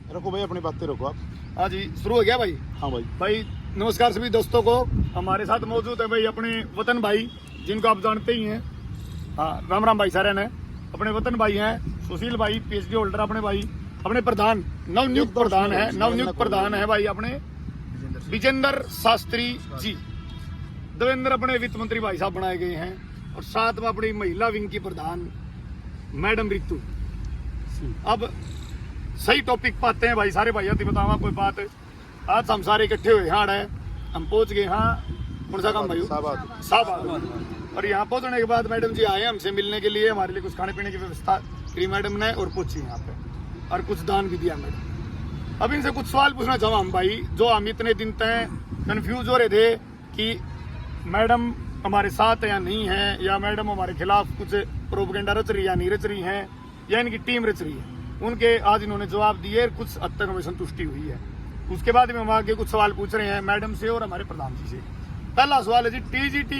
रखो भाई, अपनी बातें रखो आप। हाँ जी, शुरू हो गया भाई। हाँ भाई। भाई नमस्कार सभी दोस्तों को। हमारे साथ मौजूद है भाई अपने वतन भाई, जिनको आप जानते ही हैं। हाँ, राम राम भाई सारे ने। अपने वतन भाई हैं सुशील भाई, पीएचडी होल्डर अपने भाई, अपने प्रधान नवनियुक्त प्रधान है भाई अपने विजेंद्र शास्त्री जी। देवेंद्र अपने वित्त मंत्री भाई साहब बनाए गए हैं, और साथ में अपनी महिला विंग की प्रधान मैडम रितु। अब सही टॉपिक पाते हैं भाई सारे भाई। बतावा कोई बात। आज हम सारे इकट्ठे हुए यहाँ है, हम पहुंच गए यहाँ। कौन सा काम भाई? साहब। और यहाँ पहुंचने के बाद मैडम जी आए हमसे मिलने के लिए। हमारे लिए कुछ खाने पीने की व्यवस्था करी मैडम ने, और पूछी यहाँ पे, और कुछ दान भी दिया मैडम। अब इनसे कुछ सवाल पूछना चाहूँ हम भाई, जो हम इतने दिन तक कंफ्यूज हो रहे थे कि मैडम हमारे साथ है या नहीं है, या मैडम हमारे खिलाफ कुछ प्रोपेगेंडा रच रही है या नहीं रच रही है, या इनकी टीम रच रही है। उनके आज इन्होंने जवाब दिए, कुछ हद तक हमें संतुष्टि हुई है। उसके बाद में हम आगे कुछ सवाल पूछ रहे हैं मैडम से और हमारे प्रधान जी से। पहला सवाल है जी, TGT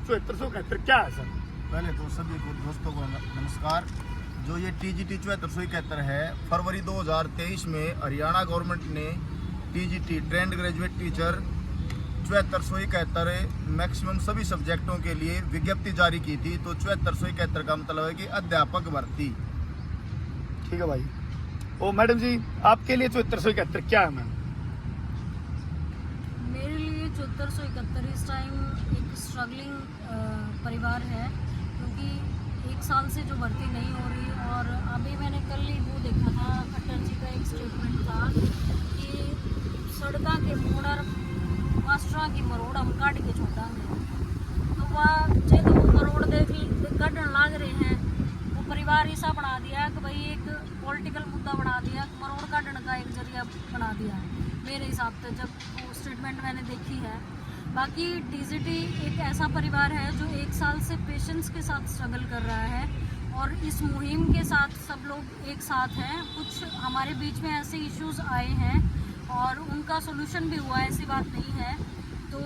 7471 क्या है सर? पहले तो सभी को दोस्तों को नमस्कार। जो ये TGT 7471 है, फरवरी 2023 में हरियाणा गवर्नमेंट ने TGT trained graduate teacher 7471 maximum सभी सब्जेक्टों के लिए विज्ञप्ति जारी की थी। तो 7471 का मतलब है कि अध्यापक भर्ती। ठीक है भाई। ओ मैडम जी, आपके लिए 7471 क्या है मैम? मेरे लिए 7471 इस टाइम एक स्ट्रगलिंग परिवार है, क्योंकि 1 साल से जो भर्ती नहीं हो रही। और अभी मैंने कल ही वो देखा था, अटल जी का एक स्टेटमेंट था कि सड़कों के मोड़ मास्टरों की मरोड़ हम काट के छोड़ांगे। तो वह जो तो मरोड़ काटन लाग रहे हैं, वो परिवार ऐसा बना दिया कि भाई एक पॉलिटिकल मुद्दा बना दिया, मरोड़ काटने का एक जरिया बना दिया मेरे हिसाब से, जब वो स्टेटमेंट मैंने देखी है। बाकी TGT एक ऐसा परिवार है जो 1 साल से पेशेंस के साथ स्ट्रगल कर रहा है, और इस मुहिम के साथ सब लोग एक साथ हैं। कुछ हमारे बीच में ऐसे इश्यूज आए हैं और उनका सोल्यूशन भी हुआ, ऐसी बात नहीं है। तो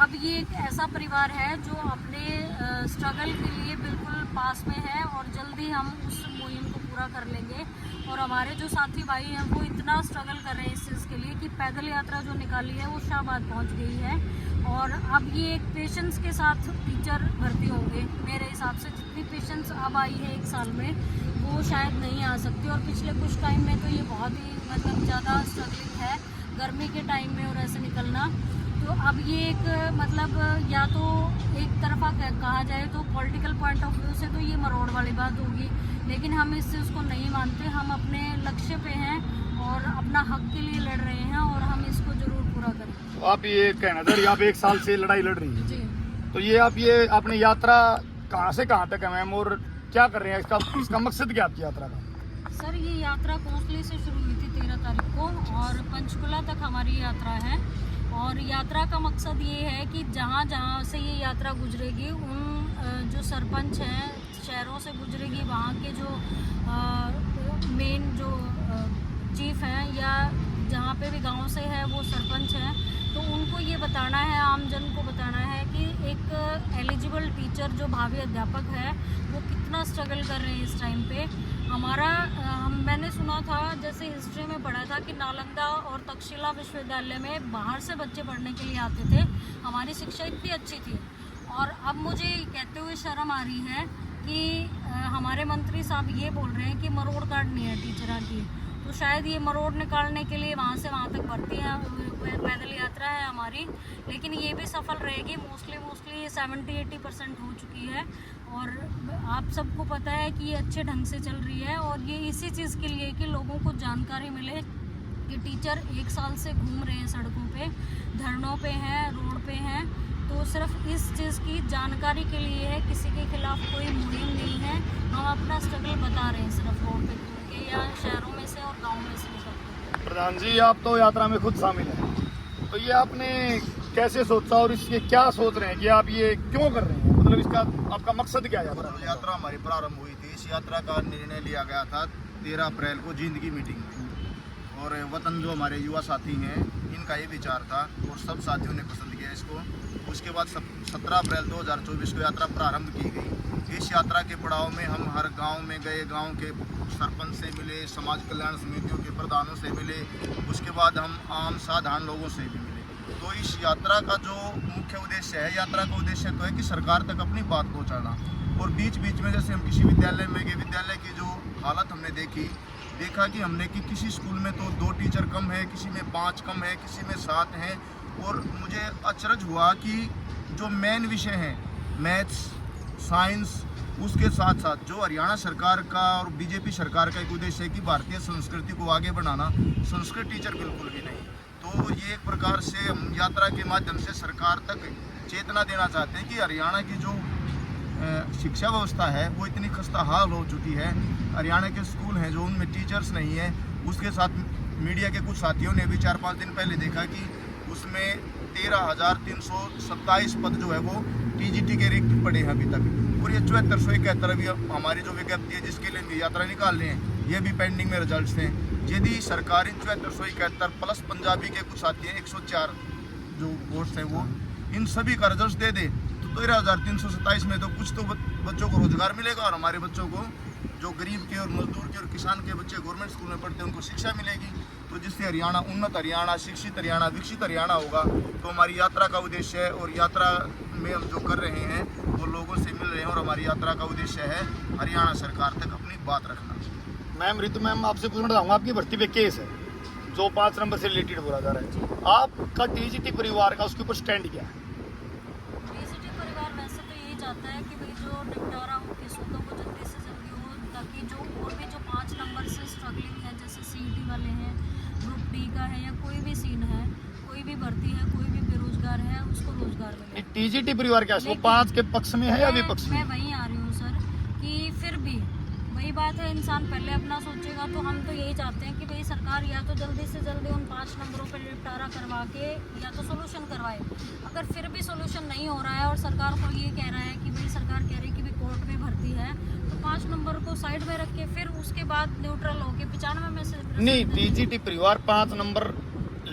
अब ये एक ऐसा परिवार है जो अपने स्ट्रगल के लिए बिल्कुल पास में है, और जल्दी हम उस मुहिम को पूरा कर लेंगे। और हमारे जो साथी भाई हैं वो इतना स्ट्रगल कर रहे हैं इस चीज़ के लिए कि पैदल यात्रा जो निकाली है वो शाहबाद पहुंच गई है। और अब ये एक पेशेंस के साथ टीचर भर्ती होंगे। मेरे हिसाब से जितनी पेशेंस अब आई है 1 साल में, वो शायद नहीं आ सकती। और पिछले कुछ टाइम में तो ये बहुत ही मतलब ज़्यादा स्ट्रगलिंग है, गर्मी के टाइम में और ऐसे निकलना। तो अब ये एक मतलब या तो एक तरफा कहा जाए तो पॉलिटिकल पॉइंट ऑफ व्यू से तो ये मरोड़ वाली बात होगी, लेकिन हम इस चीज़ को नहीं मानते। हम अपने लक्ष्य पे हैं और अपना हक के लिए लड़ रहे हैं, और हम इसको जरूर पूरा करें। तो आप ये कहना चाह रही, आप 1 साल से लड़ाई लड़ रही हैं जी। तो ये आप ये अपनी यात्रा कहाँ से कहाँ तक है मैम, और क्या कर रहे हैं? इसका मकसद क्या आपकी यात्रा का? सर, ये यात्रा कोसली से शुरू हुई थी 13 तारीख को, और पंचकुला तक हमारी यात्रा है। और यात्रा का मकसद ये है कि जहाँ जहाँ से ये यात्रा गुजरेगी, उन जो सरपंच हैं शहरों से गुजरेगी, वहाँ के जो मेन जो चीफ हैं, या जहाँ पे भी गांव से है वो सरपंच हैं, तो उनको ये बताना है, आम जन को बताना है कि एक एलिजिबल टीचर जो भावी अध्यापक है वो कितना स्ट्रगल कर रहे हैं इस टाइम पे। मैंने सुना था, जैसे हिस्ट्री में पढ़ा था कि नालंदा और तक्षशिला विश्वविद्यालय में बाहर से बच्चे पढ़ने के लिए आते थे। हमारी शिक्षा इतनी अच्छी थी, और अब मुझे कहते हुए शर्म आ रही है कि हमारे मंत्री साहब ये बोल रहे हैं कि मरोड़ काटनी है टीचरों की। तो शायद ये मरोड़ निकालने के लिए वहाँ से वहाँ तक भर्ती है, पैदल यात्रा है हमारी, लेकिन ये भी सफल रहेगी। मोस्टली 70-80% हो चुकी है, और आप सबको पता है कि ये अच्छे ढंग से चल रही है। और ये इसी चीज़ के लिए कि लोगों को जानकारी मिले कि टीचर 1 साल से घूम रहे हैं सड़कों पे, धरनों पे हैं, रोड पे हैं। तो सिर्फ इस चीज़ की जानकारी के लिए है, किसी के खिलाफ कोई मुहिम नहीं है। हम अपना स्ट्रगल बता रहे हैं सिर्फ रोड पे घूम के, या शहरों में से और गाँव में से निकल। प्रधान जी, आप तो यात्रा में खुद शामिल हैं, तो ये आपने कैसे सोचा और इसके क्या सोच रहे हैं कि आप ये क्यों कर रहे हैं? मतलब इसका आपका मकसद क्या है? यात्रा हमारी प्रारंभ हुई थी, इस यात्रा का निर्णय लिया गया था 13 अप्रैल को जिंदगी मीटिंग में। और वतन जो हमारे युवा साथी हैं, इनका ये विचार था, और सब साथियों ने पसंद किया इसको। उसके बाद 17 अप्रैल 2024 को यात्रा प्रारंभ की गई। इस यात्रा के पड़ाव में हम हर गांव में गए, गांव के सरपंच से मिले, समाज कल्याण समितियों के प्रधानों से मिले, उसके बाद हम आम साधारण लोगों से भी मिले। तो इस यात्रा का जो मुख्य उद्देश्य है, यात्रा का उद्देश्य तो है कि सरकार तक अपनी बात पहुंचाना। और बीच बीच में जैसे हम किसी विद्यालय में गए, विद्यालय की जो हालत हमने देखा कि हमने कि किसी स्कूल में तो 2 टीचर कम है, किसी में 5 कम है, किसी में 7 हैं। और मुझे अचरज हुआ कि जो मेन विषय हैं मैथ्स, साइंस, उसके साथ साथ जो हरियाणा सरकार का और बीजेपी सरकार का एक उद्देश्य है कि भारतीय संस्कृति को आगे बढ़ाना, संस्कृत टीचर बिल्कुल भी नहीं। तो ये एक प्रकार से हम यात्रा के माध्यम से सरकार तक चेतना देना चाहते हैं कि हरियाणा की जो शिक्षा व्यवस्था है वो इतनी खस्ता हाल हो चुकी है। हरियाणा के स्कूल हैं जो उनमें टीचर्स नहीं है। उसके साथ मीडिया के कुछ साथियों ने भी 4-5 दिन पहले देखा कि उसमें 13,327 पद जो है वो टीजीटी के रिक्त पड़े हैं अभी तक। और ये 7471 अभी हमारी जो विज्ञप्ति है जिसके लिए हम यात्रा निकाल रहे हैं, ये भी पेंडिंग में रिजल्ट्स हैं। यदि सरकार इन 7471 प्लस पंजाबी के कुछ साथी हैं 104 जो पोस्ट हैं वो इन सभी का रिजल्ट दे दे तो 13,327 में तो कुछ तो बच्चों को रोजगार मिलेगा और हमारे बच्चों को जो गरीब के और मजदूर के और किसान के बच्चे गवर्नमेंट स्कूल में पढ़ते हैं उनको शिक्षा मिलेगी। तो जिससे हरियाणा उन्नत हरियाणा, शिक्षित हरियाणा, विकसित हरियाणा होगा। तो हमारी यात्रा का उद्देश्य है और यात्रा में हम जो कर रहे हैं वो लोगों से मिल रहे हैं और हमारी यात्रा का उद्देश्य है हरियाणा सरकार तक अपनी बात रखना। मैम रितु मैम, आपसे पूछना चाहूँगा, आपकी भर्ती पे केस है जो 5 नंबर से रिलेटेड बोला जा रहा है, आपका टीजीटी परिवार का उसके ऊपर स्टैंड क्या है? टीजीटी परिवार वैसे तो यही चाहता है कि भाई जो निपटारा हो केसों का वो जल्दी से जल्दी हो, ताकि जो और भी जो 5 नंबर से स्ट्रगलिंग है, जैसे सीईटी वाले हैं, ग्रुप डी का है या कोई भी सीन है, कोई भी भर्ती है, कोई भी बेरोजगार है, उसको रोजगार मिले। टीजीटी परिवार क्या है, वो 5 के पक्ष में है या विपक्ष में? मैं वहीं आ रही हूँ सर कि फिर भी वही बात है, इंसान पहले अपना सोचेगा। तो हम तो यही चाहते हैं कि भाई सरकार या तो जल्दी से जल्दी उन 5 नंबरों पर निपटारा करवा के या तो सोल्यूशन करवाए। अगर फिर भी सोल्यूशन नहीं हो रहा है और सरकार को ये कह रहा है कि भाई सरकार कह रही है कि भाई कोर्ट में भर्ती है, तो 5 नंबर को साइड में रख के फिर उसके बाद न्यूट्रल होके 95 में से नहीं, टीजीटी परिवार 5 नंबर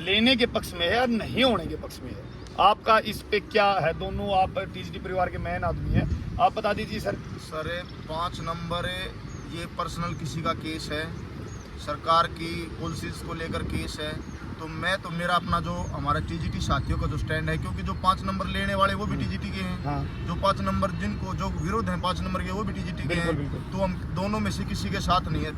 लेने के पक्ष में है और नहीं होने के पक्ष में है। आपका इस पे क्या है? दोनों आप टीजीटी परिवार के मेन आदमी हैं, आप बता दीजिए सर। सर 5 नंबर ये पर्सनल किसी का केस है, सरकार की पॉलिसीज को लेकर केस है। तो मेरा अपना जो हमारा टीजीटी साथियों का जो स्टैंड है, क्योंकि जो 5 नंबर लेने वाले वो भी टीजीटी के हैं, हाँ। जो 5 नंबर जिनको जो विरोध हैं 5 नंबर के वो भी टीजीटी के हैं। तो हम दोनों में से किसी के साथ नहीं है।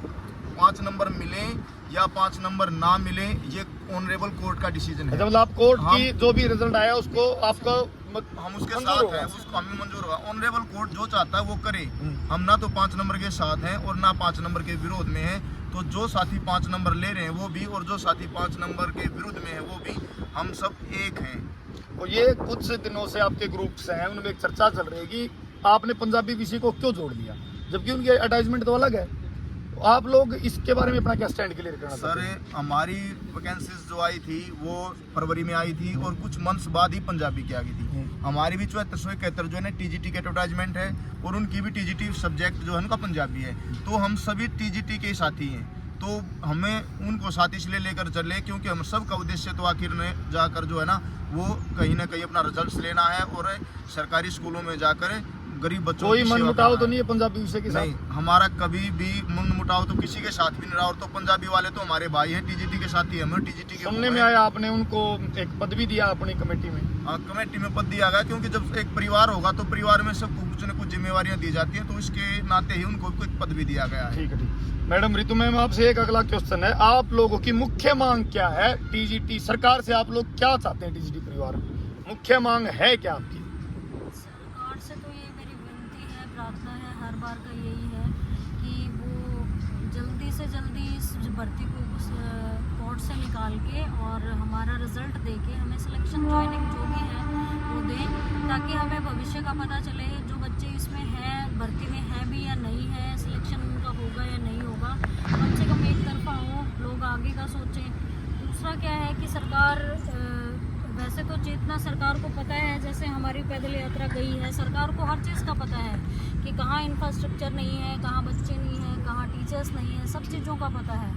5 नंबर मिले या 5 नंबर ना मिले ये ऑनरेबल कोर्ट का डिसीजन है। मतलब आप कोर्ट की जो भी रिजल्ट आया उसको आपको हम उसके साथ हैं, उसको हमें मंजूर होगा। ऑनरेबल कोर्ट जो चाहता है वो करे। हम ना तो 5 नंबर के साथ हैं और ना 5 नंबर के विरोध में हैं। तो जो साथी 5 नंबर ले रहे हैं वो भी और जो साथी 5 नंबर के विरुद्ध में है वो भी, हम सब एक हैं। और ये कुछ दिनों से आपके ग्रुप्स हैं उनमें एक चर्चा चल रही है कि आपने पंजाबी विषय को क्यों जोड़ दिया, जबकि उनकी अटैचमेंट तो अलग है। तो आप लोग इसके बारे में अपना क्या स्टैंड क्लियर करना चाहते हैं? सर हमारी वैकेंसीज जो आई थी वो फरवरी में आई थी और कुछ मंथ्स बाद ही पंजाबी की आ गई थी। हमारी भी 7471 जो है ना टीजीटी के एडवर्टाइजमेंट है और उनकी भी टीजीटी सब्जेक्ट जो है उनका पंजाबी है। तो हम सभी टीजीटी के साथी हैं, तो हमें उनको साथ इसलिए लेकर चले क्योंकि हम सब का उद्देश्य तो आखिर में जाकर जो है ना वो कहीं ना कहीं अपना रिजल्ट्स लेना है और सरकारी स्कूलों में जाकर गरीब बच्चों कोई मन मुटाव तो नहीं है पंजाबी विषय के साथ? नहीं, हमारा कभी भी मन मुटाव तो किसी के साथ भी नहीं रहा। और तो पंजाबी वाले तो हमारे भाई हैं, टीजीटी के साथ ही हमें टीजीटी के सुनने में आया आपने उनको एक पद भी दिया अपनी कमेटी में। कमेटी में पद दिया गया क्योंकि जब एक परिवार होगा तो परिवार में सबको कुछ न कुछ जिम्मेवारियां दी जाती हैं, तो इसके नाते ही उनको एक पद भी दिया गया है। ठीक है, ठीक। मैडम रितु मैम, आपसे एक अगला क्वेश्चन है, आप लोगों की मुख्य मांग क्या है? टीजीटी सरकार से आप लोग क्या चाहते हैं? टीजीटी परिवार मुख्य मांग है क्या आपकी? सरकार से तो ये मेरी विनती है, प्रार्थना है, हर बार का यही है कि वो जल्दी से जल्दी इस भर्ती को कोर्ट से निकाल के और हमारा रिजल्ट दे के हमें सिलेक्शन ज्वाइनिंग जो भी है वो दें, ताकि हमें भविष्य का पता चले जो बच्चे इसमें हैं, भर्ती में हैं भी या नहीं है, सिलेक्शन उनका होगा या नहीं होगा, कम से कम एक तरफा हो, लोग आगे का सोचें। दूसरा क्या है कि सरकार वैसे तो जितना सरकार को पता है, जैसे हमारी पैदल यात्रा गई है, सरकार को हर चीज़ का पता है कि कहाँ इंफ्रास्ट्रक्चर नहीं है, कहाँ बच्चे नहीं हैं, कहाँ टीचर्स नहीं हैं, सब चीज़ों का पता है।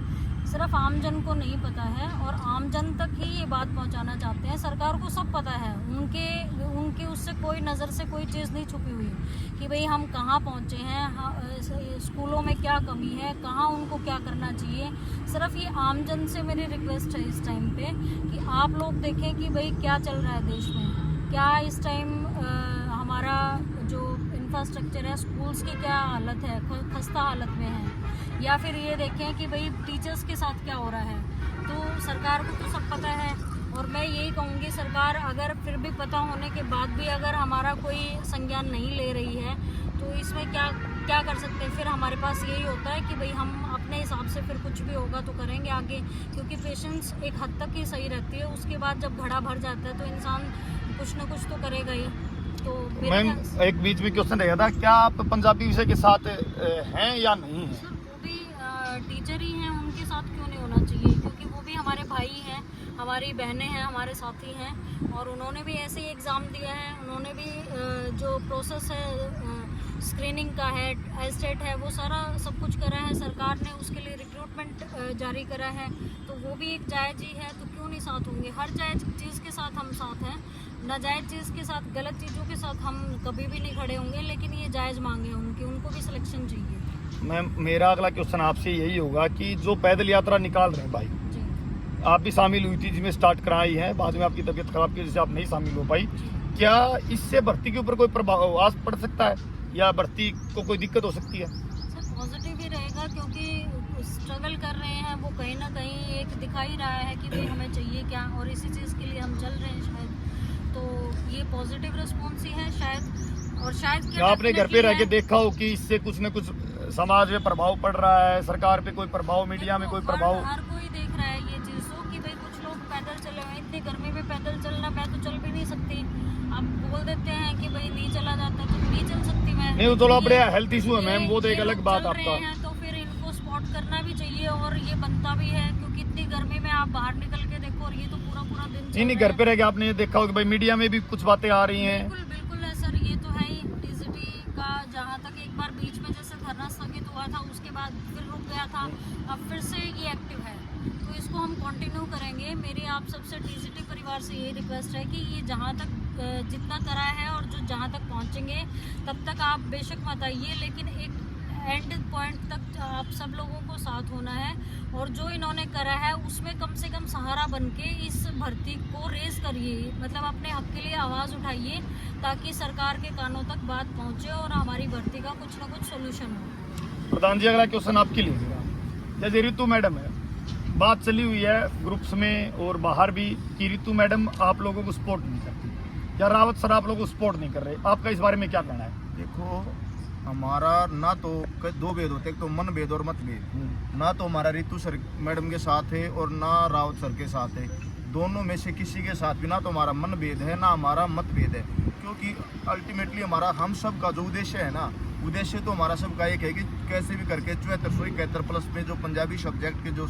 सिर्फ आमजन को नहीं पता है और आमजन तक ही ये बात पहुंचाना चाहते हैं। सरकार को सब पता है, उनके उससे कोई नज़र से कोई चीज़ नहीं छुपी हुई कि भाई हम कहाँ पहुँचे हैं, स्कूलों में क्या कमी है, कहाँ उनको क्या करना चाहिए। सिर्फ ये आमजन से मेरी रिक्वेस्ट है इस टाइम पे कि आप लोग देखें कि भाई क्या चल रहा है देश में, क्या इस टाइम हमारा जो इंफ्रास्ट्रक्चर है, स्कूल्स की क्या हालत है, खस्ता हालत में है, या फिर ये देखें कि भाई टीचर्स के साथ क्या हो रहा है। तो सरकार को तो सब पता है और मैं यही कहूँगी सरकार अगर फिर भी पता होने के बाद भी अगर हमारा कोई संज्ञान नहीं ले रही है तो इसमें क्या कर सकते हैं। फिर हमारे पास यही होता है कि भाई हम अपने हिसाब से फिर कुछ भी होगा तो करेंगे आगे, क्योंकि पेशेंस एक हद तक ही सही रहती है, उसके बाद जब घड़ा भर जाता है तो इंसान कुछ ना कुछ तो करेगा ही। तो मैम एक बीच में क्वेश्चन रहेगा था, क्या आप पंजाबी विषय के साथ हैं या नहीं हैं? वो भी टीचर ही हैं, उनके साथ क्यों नहीं होना चाहिए, क्योंकि वो भी हमारे भाई हैं, हमारी बहनें हैं, हमारे साथी हैं और उन्होंने भी ऐसे ही एग्ज़ाम दिया है। उन्होंने भी जो प्रोसेस है स्क्रीनिंग का है, एस्टेट है, वो सारा सब कुछ करा है सरकार ने, उसके लिए रिक्रूटमेंट जारी करा है। तो वो भी एक जायज़ ही है, तो क्यों नहीं साथ होंगे। हर जायज़ चीज़ के साथ हम साथ हैं, नाजायज़ चीज़ के साथ, गलत चीज़ों के साथ हम कभी भी नहीं खड़े होंगे। लेकिन ये जायज़ मांगे उनकी, उनको भी सिलेक्शन चाहिए। मैम मेरा अगला क्वेश्चन आपसे यही होगा कि जो पैदल यात्रा निकाल रहे हैं भाई, जी आप भी शामिल हुई थी जिसमें स्टार्ट कराई है, बाद में आपकी तबीयत खराब की वजह से आप नहीं शामिल हो पाई, क्या इससे भर्ती के ऊपर कोई प्रभाव आज पड़ सकता है या भर्ती को कोई दिक्कत हो सकती है? सर पॉजिटिव ही रहेगा, क्योंकि स्ट्रगल कर रहे हैं वो कहीं ना कहीं एक दिखा ही रहा है कि भाई हमें चाहिए क्या, और इसी चीज़ के लिए हम चल रहे हैं शायद। तो ये पॉजिटिव रिस्पॉन्स ही है शायद। और शायद क्या आपने घर पे रह के देखा हो कि इससे कुछ न कुछ समाज में प्रभाव पड़ रहा है, सरकार पे कोई प्रभाव, मीडिया में कोई प्रभाव? हर कोई देख रहा है ये चीज़ तो कि भाई कुछ लोग पैदल चले हुए, इतनी गर्मी में पैदल चलना, मैं तो चल भी नहीं सकती। आप बोल देते हैं कि भाई नहीं चला जाता तो नहीं चल सकती मैं। नहीं, वो थोड़ा बड़े हेल्थ इशू है मैम, वो तो एक अलग बात आपका। तो फिर इनको स्पॉट करना भी चाहिए और ये बनता भी है, क्योंकि इतनी गर्मी में आप बाहर निकल के देखो और ये तो पूरा पूरा दिन नहीं घर पे रह के आपने ये देखा हो कि भाई मीडिया में भी कुछ बातें आ रही हैं। बिल्कुल बिल्कुल है सर, ये तो है ही। टीजीटी का जहाँ तक एक बार बीच में जैसे धरना स्थगित हुआ था, उसके बाद फिर रुक गया था, अब फिर से ये एक्टिव है, तो इसको हम कंटिन्यू करेंगे। मेरी आप सबसे टीजीटी परिवार से यही रिक्वेस्ट है कि ये जहाँ तक जितना करा है और जो जहाँ तक पहुँचेंगे तब तक आप बेशक मत आइए, लेकिन एक एंड पॉइंट तक आप सब लोगों को साथ होना है और जो इन्होंने करा है उसमें कम से कम सहारा बन के इस भर्ती को रेज करिए, मतलब अपने हक के लिए आवाज़ उठाइए ताकि सरकार के कानों तक बात पहुँचे और हमारी भर्ती का कुछ ना कुछ सोल्यूशन हो। प्रधान जी अगला क्वेश्चन आपके लिए, जैसे ऋतु मैडम है, बात चली हुई है ग्रुप्स में और बाहर भी कि ऋतु मैडम आप लोगों को सपोर्ट नहीं करती या रावत सर आप लोगों को सपोर्ट नहीं कर रहे, आपका इस बारे में क्या कहना है? देखो हमारा ना तो दो भेद होते, एक तो मन भेद और मत भेद। ना तो हमारा ऋतु सर मैडम के साथ है और ना रावत सर के साथ है, दोनों में से किसी के साथ भी ना तो हमारा मन भेद है ना हमारा मत भेद है, क्योंकि अल्टीमेटली हमारा हम सब का जो उद्देश्य है ना, उद्देश्य तो हमारा सबका एक है कि कैसे भी करके 7471+ में जो पंजाबी सब्जेक्ट के जो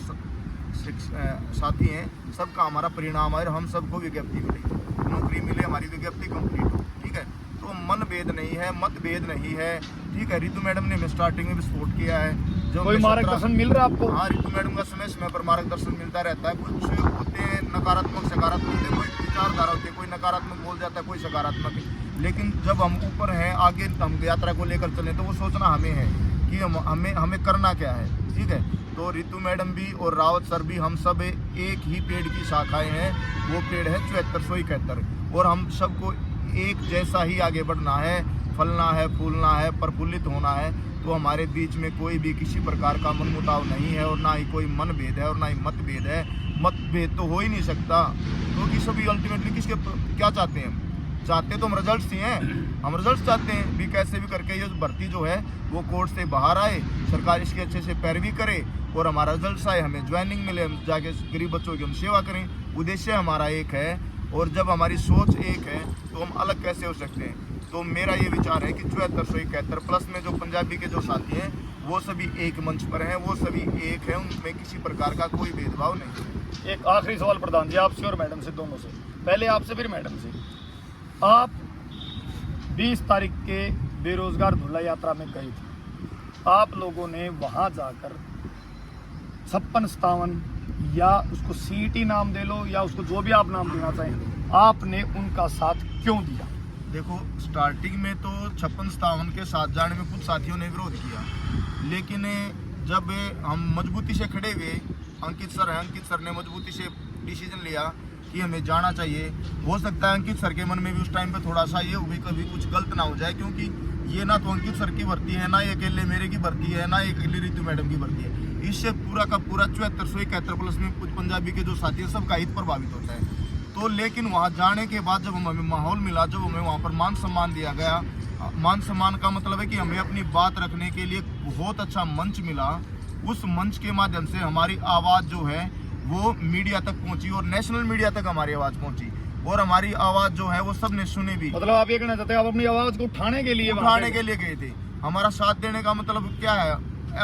साथी हैं सबका हमारा परिणाम है, हम सबको विज्ञप्ति मिले, नौकरी मिले, हमारी विज्ञप्ति कंप्लीट हो, ठीक है। तो मन भेद नहीं है, मत भेद नहीं है, ठीक है। ऋतु मैडम ने स्टार्टिंग में भी सपोर्ट किया है, जो कोई मार्गदर्शन मिल रहा है आपको? हाँ, ऋतु मैडम का समय समय पर मार्गदर्शन मिलता रहता है। कुछ होते हैं नकारात्मक सकारात्मक होते हैं, कोई विचारधारा होती है, कोई नकारात्मक बोल जाता है, कोई सकारात्मक। लेकिन जब हम ऊपर हैं, आगे हम यात्रा को लेकर चले, तो वो सोचना हमें है कि हमें करना क्या है, ठीक है। तो ऋतु मैडम भी और रावत सर भी, हम सब एक ही पेड़ की शाखाएं हैं, वो पेड़ है 7471, और हम सबको एक जैसा ही आगे बढ़ना है, फलना है, फूलना है, प्रफुल्लित होना है। तो हमारे बीच में कोई भी किसी प्रकार का मनमुटाव नहीं है और ना ही कोई मन भेद है और ना ही मतभेद है। मतभेद तो हो ही नहीं सकता, क्योंकि सभी अल्टीमेटली किसके क्या चाहते हैं? चाहते तो हम रिजल्ट्स ही हैं, हम रिजल्ट्स चाहते हैं भी, कैसे भी करके ये भर्ती जो है वो कोर्ट से बाहर आए, सरकार इसकी अच्छे से पैरवी करे और हमारा रिजल्ट्स आए, हमें ज्वाइनिंग मिले, हम जाके गरीब बच्चों की हम सेवा करें। उद्देश्य हमारा एक है और जब हमारी सोच एक है तो हम अलग कैसे हो सकते हैं। तो मेरा ये विचार है कि 7471+ में जो पंजाबी के जो साथी हैं वो सभी एक मंच पर हैं, वो सभी एक हैं, उनमें किसी प्रकार का कोई भेदभाव नहीं। एक आखिरी सवाल प्रधान जी आपसे और मैडम से, दोनों से, पहले आपसे फिर मैडम से। आप 20 तारीख के बेरोजगार धुला यात्रा में गए थे, आप लोगों ने वहां जाकर 56-57 या उसको सीटी नाम दे लो या उसको जो भी आप नाम देना चाहें, आपने उनका साथ क्यों दिया? देखो, स्टार्टिंग में तो 56-57 के साथ जाने में कुछ साथियों ने विरोध किया, लेकिन जब हम मजबूती से खड़े हुए, अंकित सर ने मजबूती से डिसीजन लिया कि हमें जाना चाहिए। हो सकता है अंकित सर के मन में भी उस टाइम पे थोड़ा सा ये भी कभी कुछ गलत ना हो जाए, क्योंकि ये ना तो अंकित सर की भर्ती है, ना ये अकेले मेरे की भर्ती है, ना ये अकेले रितु मैडम की भर्ती है। इससे पूरा का पूरा 7471 प्लस में कुछ पंजाबी के जो साथी हैं सबका हित प्रभावित होता है। तो लेकिन वहाँ जाने के बाद जब हमें माहौल मिला, जब हमें वहाँ पर मान सम्मान दिया गया, मान सम्मान का मतलब है कि हमें अपनी बात रखने के लिए बहुत अच्छा मंच मिला। उस मंच के माध्यम से हमारी आवाज़ जो है वो मीडिया तक पहुंची और नेशनल मीडिया तक हमारी आवाज़ पहुंची, और हमारी आवाज़ जो है वो सबने सुनी भी। मतलब आप ये कहना चाहते हैं आप अपनी आवाज़ को उठाने के लिए गए थे। हमारा साथ देने का मतलब क्या है?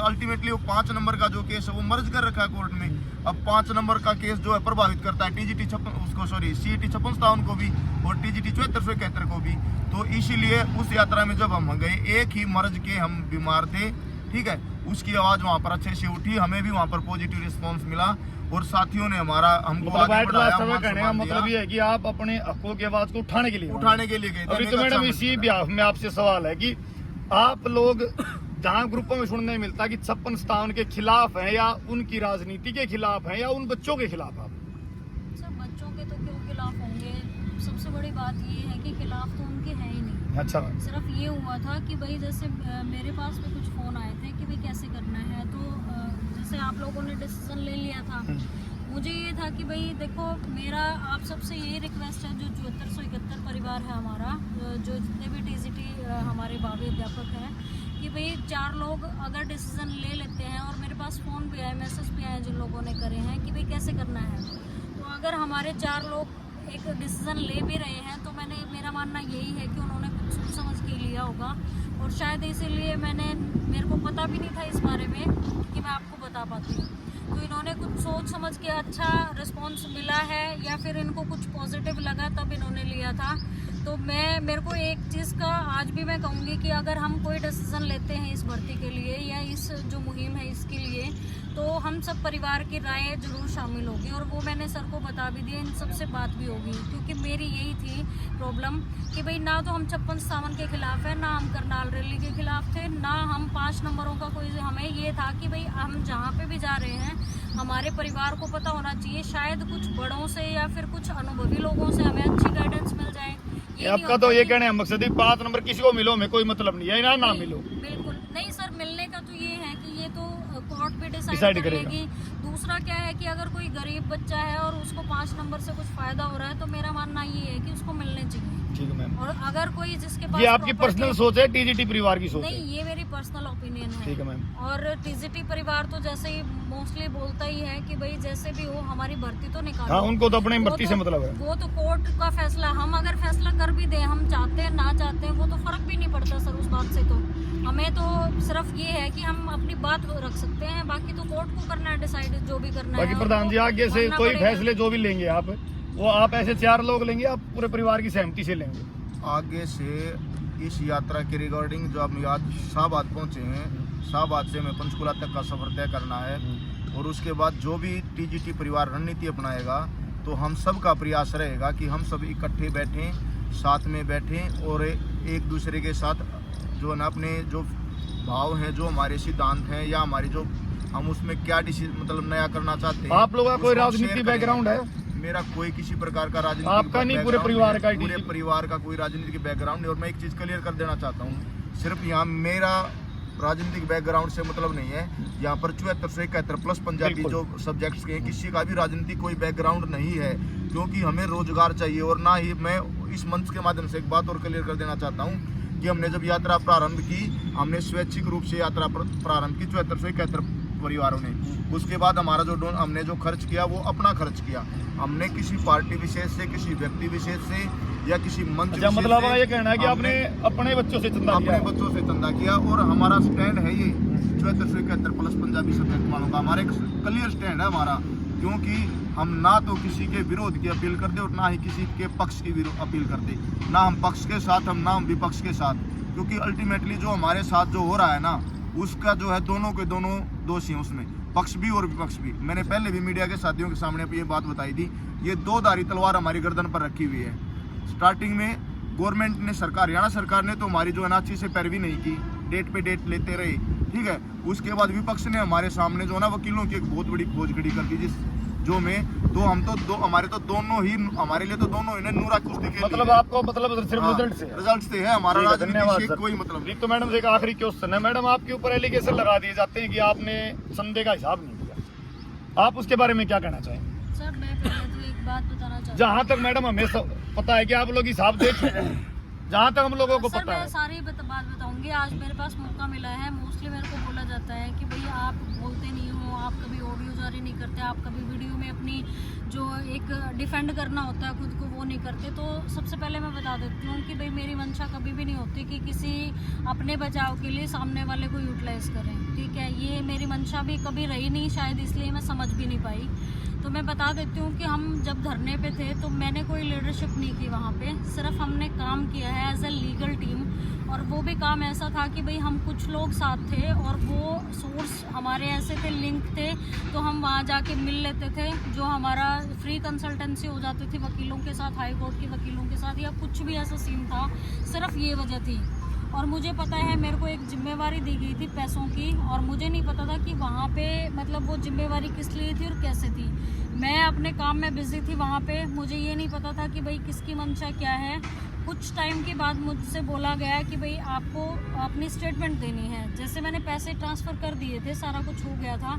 अल्टीमेटली वो 5 नंबर का जो केस है वो मर्ज कर रखा है कोर्ट में। अब 5 नंबर का केस जो है प्रभावित करता है सीटी 56-57 को भी और TGT 7471 को भी। तो इसीलिए उस यात्रा में जब हम गए, एक ही मर्ज के हम बीमार थे, ठीक है, उसकी आवाज़ वहाँ पर अच्छे से उठी, हमें भी वहाँ पर पॉजिटिव रिस्पॉन्स मिला और साथियों ने हमको आगे बढ़ाया। कहने का मतलब ये है कि आप अपने हकों की आवाज़ को उठाने के लिए गए। अभी तो मैडम इसी ब्याह में आपसे सवाल है कि आप लोग जहाँ ग्रुपों में सुनने मिलता है कि 56-57 के खिलाफ हैं या उनकी राजनीति के खिलाफ हैं या उन बच्चों के खिलाफ? आप सर बच्चों के तो क्यों खिलाफ होंगे? सबसे बड़ी बात ये है कि खिलाफ तो उनके हैं ही नहीं। अच्छा, सिर्फ ये हुआ था कि भाई जैसे मेरे पास भी कुछ फ़ोन आए थे कि भाई कैसे करना है, तो जैसे आप लोगों ने डिसीजन ले लिया था, मुझे ये था कि भाई देखो मेरा आप सबसे यही रिक्वेस्ट है, जो 7471 परिवार है हमारा, जो जितने भी TGT हमारे भावी अध्यापक हैं, कि भाई 4 लोग अगर डिसीजन ले लेते हैं, और मेरे पास फ़ोन भी आए, मैसेज भी आए जिन लोगों ने करे हैं कि भाई कैसे करना है, तो अगर हमारे 4 लोग एक डिसीजन ले भी रहे हैं तो मेरा मानना यही है कि उन्होंने कुछ सोच समझ के लिया होगा, और शायद इसीलिए मेरे को पता भी नहीं था इस बारे में कि मैं आपको बता पाती हूँ। तो इन्होंने कुछ सोच समझ के अच्छा रिस्पॉन्स मिला है या फिर इनको कुछ पॉजिटिव लगा तब इन्होंने लिया था। तो मेरे को एक चीज़ का आज भी मैं कहूँगी कि अगर हम कोई डिसीजन लेते हैं इस भर्ती के लिए या इस जो मुहिम है इसके लिए, तो हम सब परिवार की राय जरूर शामिल होगी, और वो मैंने सर को बता भी दिया, इन सबसे बात भी होगी, क्योंकि मेरी यही थी प्रॉब्लम कि भाई ना तो हम 56-57 के खिलाफ है, ना हम करनाल रैली के खिलाफ थे, ना हम 5 नंबरों का कोई। हमें ये था कि भाई हम जहाँ पे भी जा रहे हैं हमारे परिवार को पता होना चाहिए, शायद कुछ बड़ों से या फिर कुछ अनुभवी लोगों से हमें अच्छी गाइडेंस मिल जाए। आपका तो ये कहने मकसद 5 नंबर किसी को मिलो, हमें कोई मतलब नहीं है ना मिलो। बिल्कुल नहीं सर, मिलने का तो ये है कि ये तो कोर्ट पे डिसाइड करेगी। दूसरा क्या है कि अगर कोई गरीब बच्चा है और उसको 5 नंबर से कुछ फायदा हो रहा है, तो मेरा मानना ये है कि उसको मिलने चाहिए। ठीक है मैम। और अगर कोई जिसके पास ये आपकी पर्सनल सोच है, TGT परिवार की सोच नहीं, ये मेरी पर्सनल ओपिनियन है। ठीक है मैम। और TGT परिवार तो जैसे ही मोस्टली बोलता ही है कि भाई जैसे भी हो हमारी भर्ती तो निकालो। हाँ, उनको तो अपने भर्ती से मतलब है। वो तो कोर्ट का फैसला, हम अगर फैसला कर भी दें, हम चाहते हैं ना चाहते हैं, वो तो फर्क भी नहीं पड़ता सर उस बात से। तो हमें तो सिर्फ ये है कि हम अपनी बात रख सकते हैं, बाकी तो कोर्ट को करना है डिसाइड, जो भी करना है। बाकी प्रधान जी आगे से कोई फैसले जो भी लेंगे आप, वो आप ऐसे 4 लोग लेंगे, आप पूरे परिवार की सहमति से लेंगे? आगे से इस यात्रा के रिगार्डिंग जो हम आज शाहबाद पहुंचे हैं, शाहबाद से हमें पंचकुला तक का सफर तय करना है, और उसके बाद जो भी TGT परिवार रणनीति अपनाएगा, तो हम सब का प्रयास रहेगा कि हम सब इकट्ठे बैठें, साथ में बैठें और एक दूसरे के साथ जो ना अपने जो भाव हैं, जो हमारे सिद्धांत हैं या हमारी जो हम उसमें क्या मतलब नया करना चाहते हैं। आप लोगों का कोई राजनीतिक बैकग्राउंड है? मेरा कोई किसी प्रकार का राजनीतिक आपका नहीं, पूरे परिवार का? पूरे परिवार का कोई राजनीतिक बैकग्राउंड नहीं। और मैं एक चीज़ क्लियर कर देना चाहता हूँ, सिर्फ यहाँ मेरा राजनीतिक बैकग्राउंड से मतलब नहीं है, यहाँ पर 7471 प्लस पंजाबी जो सब्जेक्ट्स के, किसी का भी राजनीतिक कोई बैकग्राउंड नहीं है, क्योंकि हमें रोजगार चाहिए। और ना ही मैं इस मंच के माध्यम से एक बात और क्लियर कर देना चाहता हूँ कि हमने जब यात्रा प्रारंभ की, हमने स्वैच्छिक रूप से यात्रा प्रारंभ की 7471 परिवारों ने। उसके बाद हमारा जो हमने जो खर्च किया वो अपना खर्च किया, हमने किसी पार्टी विशेष से, किसी व्यक्ति विशेष से या किसी मंच अच्छा, मतलब ये कहना है कि आपने अपने बच्चों से चंदा किया? अपने बच्चों से चंदा किया। और हमारा स्टैंड है ये 7471 प्लस पंजाबी सब्जेक्ट वालों का, हमारा एक क्लियर स्टैंड है हमारा, क्योंकि हम ना तो किसी के विरोध की अपील करते और ना ही किसी के पक्ष की अपील करते, ना हम पक्ष के साथ हम ना हम विपक्ष के साथ, क्योंकि अल्टीमेटली जो हमारे साथ जो हो रहा है ना, उसका जो है दोनों के दोनों दोषी हैं उसमें। पक्ष भी और विपक्ष भी। मैंने पहले भी मीडिया के साथियों के सामने ये बात बताई थी, ये 2 धारी तलवार हमारी गर्दन पर रखी हुई है। स्टार्टिंग में गवर्नमेंट ने, हरियाणा सरकार ने तो हमारी जो अनाची से पैरवी नहीं की, डेट पे डेट लेते रहे, ठीक है। उसके बाद विपक्ष ने हमारे सामने जो ना वकीलों की एक बहुत बड़ी खोज खड़ी कर दी, जिस जो में तो हम तो हमारे तो दोनों ही, हमारे लिए तो दोनों ही ने नूरा कुश्ती के मतलब आपको मतलब सिर्फ रिजल्ट से रिजल्ट से है, हमारा राजनीति से कोई मतलब नहीं। तो मैडम से एक आखिरी क्वेश्चन है, मैडम आपके ऊपर एलिगेशन लगा दिए जाते हैं कि आपने संडे का हिसाब नहीं दिया, आप उसके बारे में क्या कहना चाहेंगे? सर मैं पहले तो एक बात बताना चाहती हूँ। जहाँ तक मैडम हमें पता है कि आप लोग हिसाब दे चुके हैं, जहाँ तक हम लोगों को सर पता मैं है। सारी बात बताऊंगी। आज मेरे पास मौका मिला है। मोस्टली मेरे को बोला जाता है कि भाई आप बोलते नहीं हो, आप कभी ऑडियो जारी नहीं करते, आप कभी वीडियो में अपनी जो एक डिफेंड करना होता है खुद को वो नहीं करते। तो सबसे पहले मैं बता देती हूँ कि भाई मेरी मंशा कभी भी नहीं होती कि किसी अपने बचाव के लिए सामने वाले को यूटिलाइज करें, ठीक है। ये मेरी मंशा भी कभी रही नहीं, शायद इसलिए मैं समझ भी नहीं पाई। तो मैं बता देती हूँ कि हम जब धरने पे थे तो मैंने कोई लीडरशिप नहीं की वहाँ पे, सिर्फ हमने काम किया है एज ए लीगल टीम। और वो भी काम ऐसा था कि भाई हम कुछ लोग साथ थे और वो सोर्स हमारे ऐसे थे, लिंक थे, तो हम वहाँ जाके मिल लेते थे। जो हमारा फ्री कंसल्टेंसी हो जाती थी वकीलों के साथ, हाई कोर्ट के वकीलों के साथ, या कुछ भी ऐसा सीन था, सिर्फ ये वजह थी। और मुझे पता है मेरे को एक जिम्मेवारी दी गई थी पैसों की, और मुझे नहीं पता था कि वहाँ पे मतलब वो जिम्मेवारी किस लिए थी और कैसे थी। मैं अपने काम में बिजी थी वहाँ पे, मुझे ये नहीं पता था कि भाई किसकी मंशा क्या है। कुछ टाइम के बाद मुझसे बोला गया कि भाई आपको अपनी स्टेटमेंट देनी है। जैसे मैंने पैसे ट्रांसफ़र कर दिए थे, सारा कुछ हो गया था,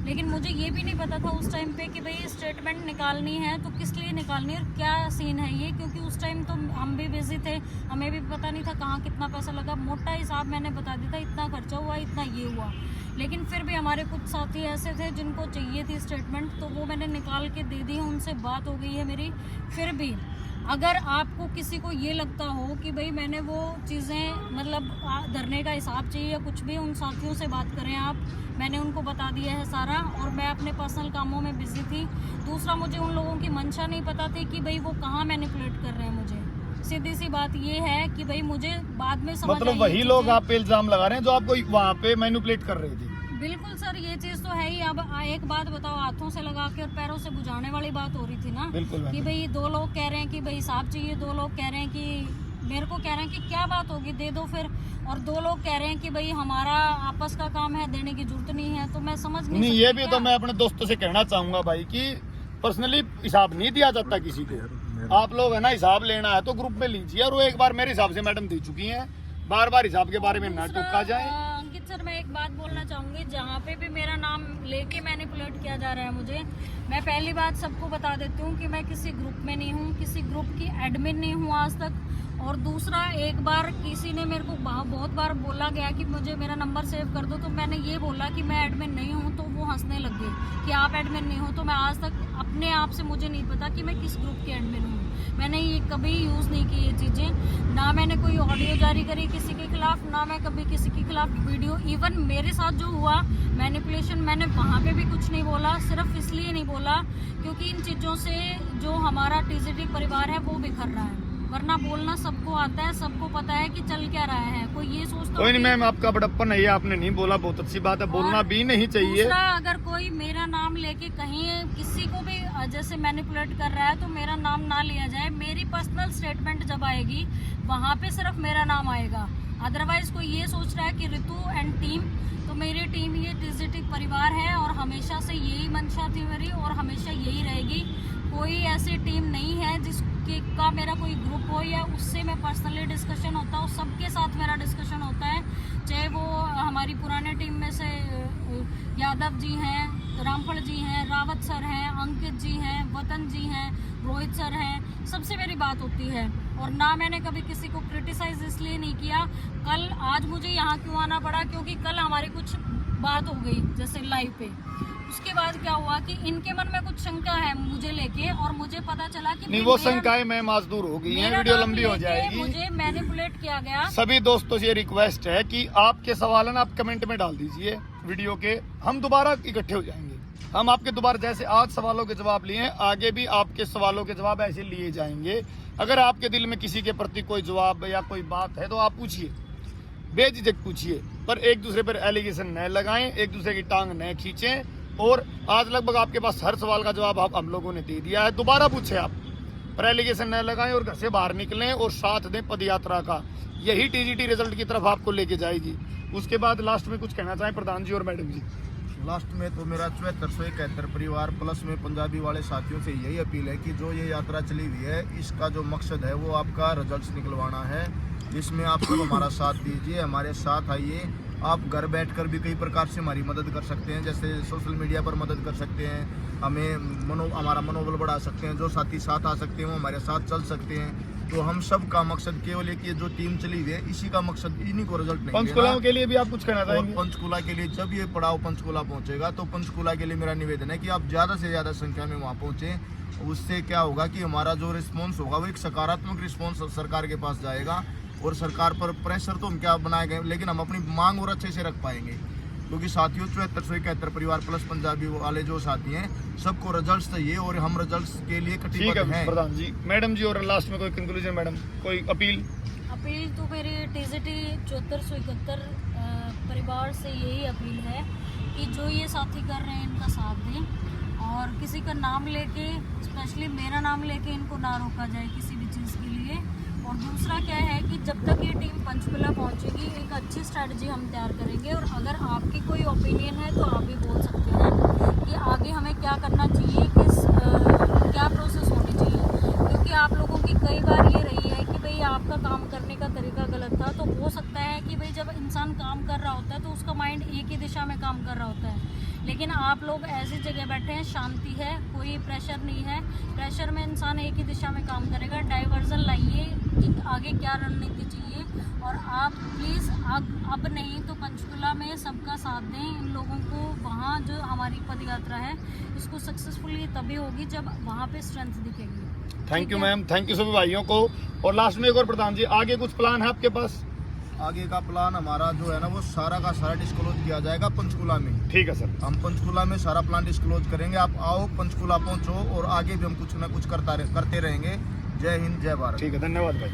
लेकिन मुझे ये भी नहीं पता था उस टाइम पे कि भाई स्टेटमेंट निकालनी है तो किस लिए निकालनी है और क्या सीन है ये, क्योंकि उस टाइम तो हम भी बिजी थे, हमें भी पता नहीं था कहाँ कितना पैसा लगा। मोटा हिसाब मैंने बता दिया था, इतना खर्चा हुआ, इतना ये हुआ। लेकिन फिर भी हमारे कुछ साथी ऐसे थे जिनको चाहिए थी स्टेटमेंट, तो वो मैंने निकाल के दे दी, उनसे बात हो गई है मेरी। फिर भी अगर आपको किसी को ये लगता हो कि भाई मैंने वो चीज़ें मतलब धरने का हिसाब चाहिए या कुछ भी, उन साथियों से बात करें आप। मैंने उनको बता दिया है सारा, और मैं अपने पर्सनल कामों में बिजी थी। दूसरा, मुझे उन लोगों की मंशा नहीं पता थी कि भाई वो कहाँ मैनिपुलेट कर रहे हैं मुझे। सीधी सी बात ये है कि भाई मुझे बाद में समझ मतलब आई वही ये लोग चीज़ें। आप पे इल्जाम लगा रहे हैं जो आपको वहाँ पे मैनिपुलेट कर रहे थे। बिल्कुल सर, ये चीज़ तो है ही। अब एक बात बताओ, हाथों से लगा के और पैरों से बुझाने वाली बात हो रही थी ना, बिल्कुल कि भाई 2 लोग कह रहे हैं कि भाई हिसाब चाहिए, 2 लोग कह रहे हैं कि मेरे को कह रहे हैं कि क्या बात होगी, दे दो फिर, और 2 लोग कह रहे हैं कि भाई हमारा आपस का काम है, देने की जरूरत नहीं है। तो मैं समझ नहीं नहीं, सकती ये भी क्या? तो मैं अपने दोस्तों से कहना चाहूंगा भाई कि पर्सनली हिसाब नहीं दिया जाता किसी को। आप लोग है ना, हिसाब लेना है तो ग्रुप में लीजिए, और वो एक बार मेरे हिसाब से मैडम दे चुकी हैं, बार बार हिसाब के बारे में ना दूसरा, टोका जाए। अंकित सर, मैं एक बात बोलना चाहूँगी, जहाँ पे भी मेरा नाम लेके मैनिपुलेट किया जा रहा है मुझे, मैं पहली बात सबको बता देती हूँ कि मैं किसी ग्रुप में नहीं हूँ, किसी ग्रुप की एडमिन नहीं हूँ आज तक। और दूसरा, एक बार किसी ने मेरे को बहुत बार बोला गया कि मुझे मेरा नंबर सेव कर दो, तो मैंने ये बोला कि मैं एडमिन नहीं हूँ, तो वो हंसने लग गए कि आप एडमिन नहीं हो। तो मैं आज तक अपने आप से मुझे नहीं पता कि मैं किस ग्रुप की एडमिन हूँ। मैंने ये कभी यूज़ नहीं की ये चीज़ें, ना मैंने कोई ऑडियो जारी करी किसी के खिलाफ, ना मैं कभी किसी के खिलाफ वीडियो। इवन मेरे साथ जो हुआ मैनिपुलेशन, मैंने वहाँ पे भी कुछ नहीं बोला, सिर्फ इसलिए नहीं बोला क्योंकि इन चीज़ों से जो हमारा टीजीटी परिवार है वो बिखर रहा है। वरना बोलना सबको आता है, सबको पता है कि चल क्या रहा है। कोई ये सोचता कोई नहीं मैम, आपका बड़प्पन है, आपने नहीं बोला, बहुत अच्छी बात है, बोलना भी नहीं चाहिए। दूसरा, अगर कोई मेरा नाम लेके कहीं किसी को भी जैसे मैनिपुलेट कर रहा है तो मेरा नाम ना लिया जाए। मेरी पर्सनल स्टेटमेंट जब आएगी वहाँ पे सिर्फ मेरा नाम आएगा। अदरवाइज कोई ये सोच रहा है कि ऋतु एंड टीम, तो मेरी टीम ये टीजीटी परिवार है और हमेशा से यही मंशा थी मेरी और हमेशा यही रहेगी। कोई ऐसी टीम नहीं है जिसके का मेरा कोई ग्रुप हो या उससे मैं पर्सनली डिस्कशन होता हो, सबके साथ मेरा डिस्कशन होता है। चाहे वो हमारी पुराने टीम में से यादव जी हैं, रामफल जी हैं, रावत सर हैं, अंकित जी हैं, वतन जी हैं, रोहित सर हैं, सबसे मेरी बात होती है। और ना मैंने कभी किसी को क्रिटिसाइज इसलिए नहीं किया। कल आज मुझे यहाँ क्यों आना पड़ा, क्योंकि कल हमारी कुछ बात हो गई जैसे लाइव पे। उसके बाद क्या हुआ कि इनके मन में कुछ शंका है मुझे लेके, और मुझे पता चला कि नहीं, वो शंकाएं मैं दूर हो गई हैं, वीडियो लंबी हो जाएगी। मुझे मैनिपुलेट किया गया। सभी दोस्तों से ये रिक्वेस्ट है कि आपके सवाल है ना आप कमेंट में डाल दीजिए वीडियो के, हम दोबारा इकट्ठे हो जाएंगे। हम आपके दोबारा जैसे आज सवालों के जवाब लिए हैं, आगे भी आपके सवालों के जवाब ऐसे लिए जाएंगे। अगर आपके दिल में किसी के प्रति कोई जवाब या कोई बात है तो आप पूछिए, बेझिझक पूछिए, पर एक दूसरे पर एलिगेशन न लगाएं, एक दूसरे की टांग न खींचें। और आज लगभग आपके पास हर सवाल का जवाब आप हम लोगों ने दे दिया है। दोबारा पूछे आप, पर एलिगेशन न लगाएं और घर से बाहर निकलें और साथ दें पद यात्रा का। यही टीजीटी रिजल्ट की तरफ आपको लेके जाएगी। उसके बाद लास्ट में कुछ कहना चाहें प्रधान जी और मैडम जी? लास्ट में तो मेरा 7471 परिवार प्लस में पंजाबी वाले साथियों से यही अपील है कि जो ये यात्रा चली हुई है, इसका जो मकसद है वो आपका रिजल्ट्स निकलवाना है। इसमें आप सब हमारा साथ दीजिए, हमारे साथ आइए। आप घर बैठकर भी कई प्रकार से हमारी मदद कर सकते हैं, जैसे सोशल मीडिया पर मदद कर सकते हैं, हमारा मनोबल बढ़ा सकते हैं। जो साथी साथ आ सकते हैं वो हमारे साथ चल सकते हैं। तो हम सब का मकसद केवल एक, ये जो टीम चली हुई है इसी का मकसद, इन्हीं को रिजल्ट नहीं पंचकुला के लिए भी आप कुछ कहना चाहेंगे? पंचकुला के लिए जब ये पड़ाव पंचकुला पहुंचेगा तो पंचकुला के लिए मेरा निवेदन है कि आप ज़्यादा से ज़्यादा संख्या में वहाँ पहुँचें। उससे क्या होगा कि हमारा जो रिस्पॉन्स होगा वो एक सकारात्मक रिस्पॉन्स सरकार के पास जाएगा। और सरकार पर प्रेशर तो हम क्या बनाएंगे, लेकिन हम अपनी मांग और अच्छे से रख पाएंगे। क्योंकि साथियों 7471 परिवार प्लस पंजाबी वाले जो साथी हैं, सबको रिजल्ट्स चाहिए और हम रिजल्ट्स के लिए ठीक है हैं। प्रधान जी, मैडम जी, और लास्ट में कोई कंक्लूजन मैडम, कोई अपील? अपील तो मेरी टीजीटी 7471 परिवार से यही अपील है कि जो ये साथी कर रहे हैं इनका साथ दें और किसी का नाम लेके, स्पेशली मेरा नाम लेके इनको ना रोका जाए किसी भी चीज़ के लिए। और दूसरा क्या है कि जब तक ये टीम पंचकुला पहुंचेगी एक अच्छी स्ट्रैटेजी हम तैयार करेंगे। और अगर आपकी कोई ओपिनियन है तो आप भी बोल सकते हैं कि आगे हमें क्या करना चाहिए, क्या प्रोसेस होनी चाहिए। क्योंकि आप लोगों की कई बार ये रही है कि भाई आपका काम करने का तरीका गलत था। तो हो सकता है कि भाई जब इंसान काम कर रहा होता है तो उसका माइंड एक ही दिशा में काम कर रहा होता है, लेकिन आप लोग ऐसी जगह बैठे हैं, शांति है, कोई प्रेशर नहीं है। प्रेशर में इंसान एक ही दिशा में काम करेगा। डाइवर्जन लाइए कि आगे क्या रणनीति चाहिए। और आप प्लीज़ अब नहीं तो पंचकुला में सबका साथ दें इन लोगों को। वहाँ जो हमारी पद यात्रा है इसको सक्सेसफुली तभी होगी जब वहाँ पे स्ट्रेंथ दिखेगी। Thank you ma'am, thank you सभी भाइयों को। और लास्ट में एक और प्रधान जी, आगे कुछ प्लान है आपके पास? आगे का प्लान हमारा जो है ना वो सारा का सारा डिस्क्लोज किया जाएगा पंचकुला में। ठीक है सर, हम पंचकुला में सारा प्लान डिस्क्लोज करेंगे। आप आओ, पंचकुला पहुंचो और आगे भी हम कुछ ना कुछ करते रहेंगे। जय हिंद, जय भारत। ठीक है, धन्यवाद भाई।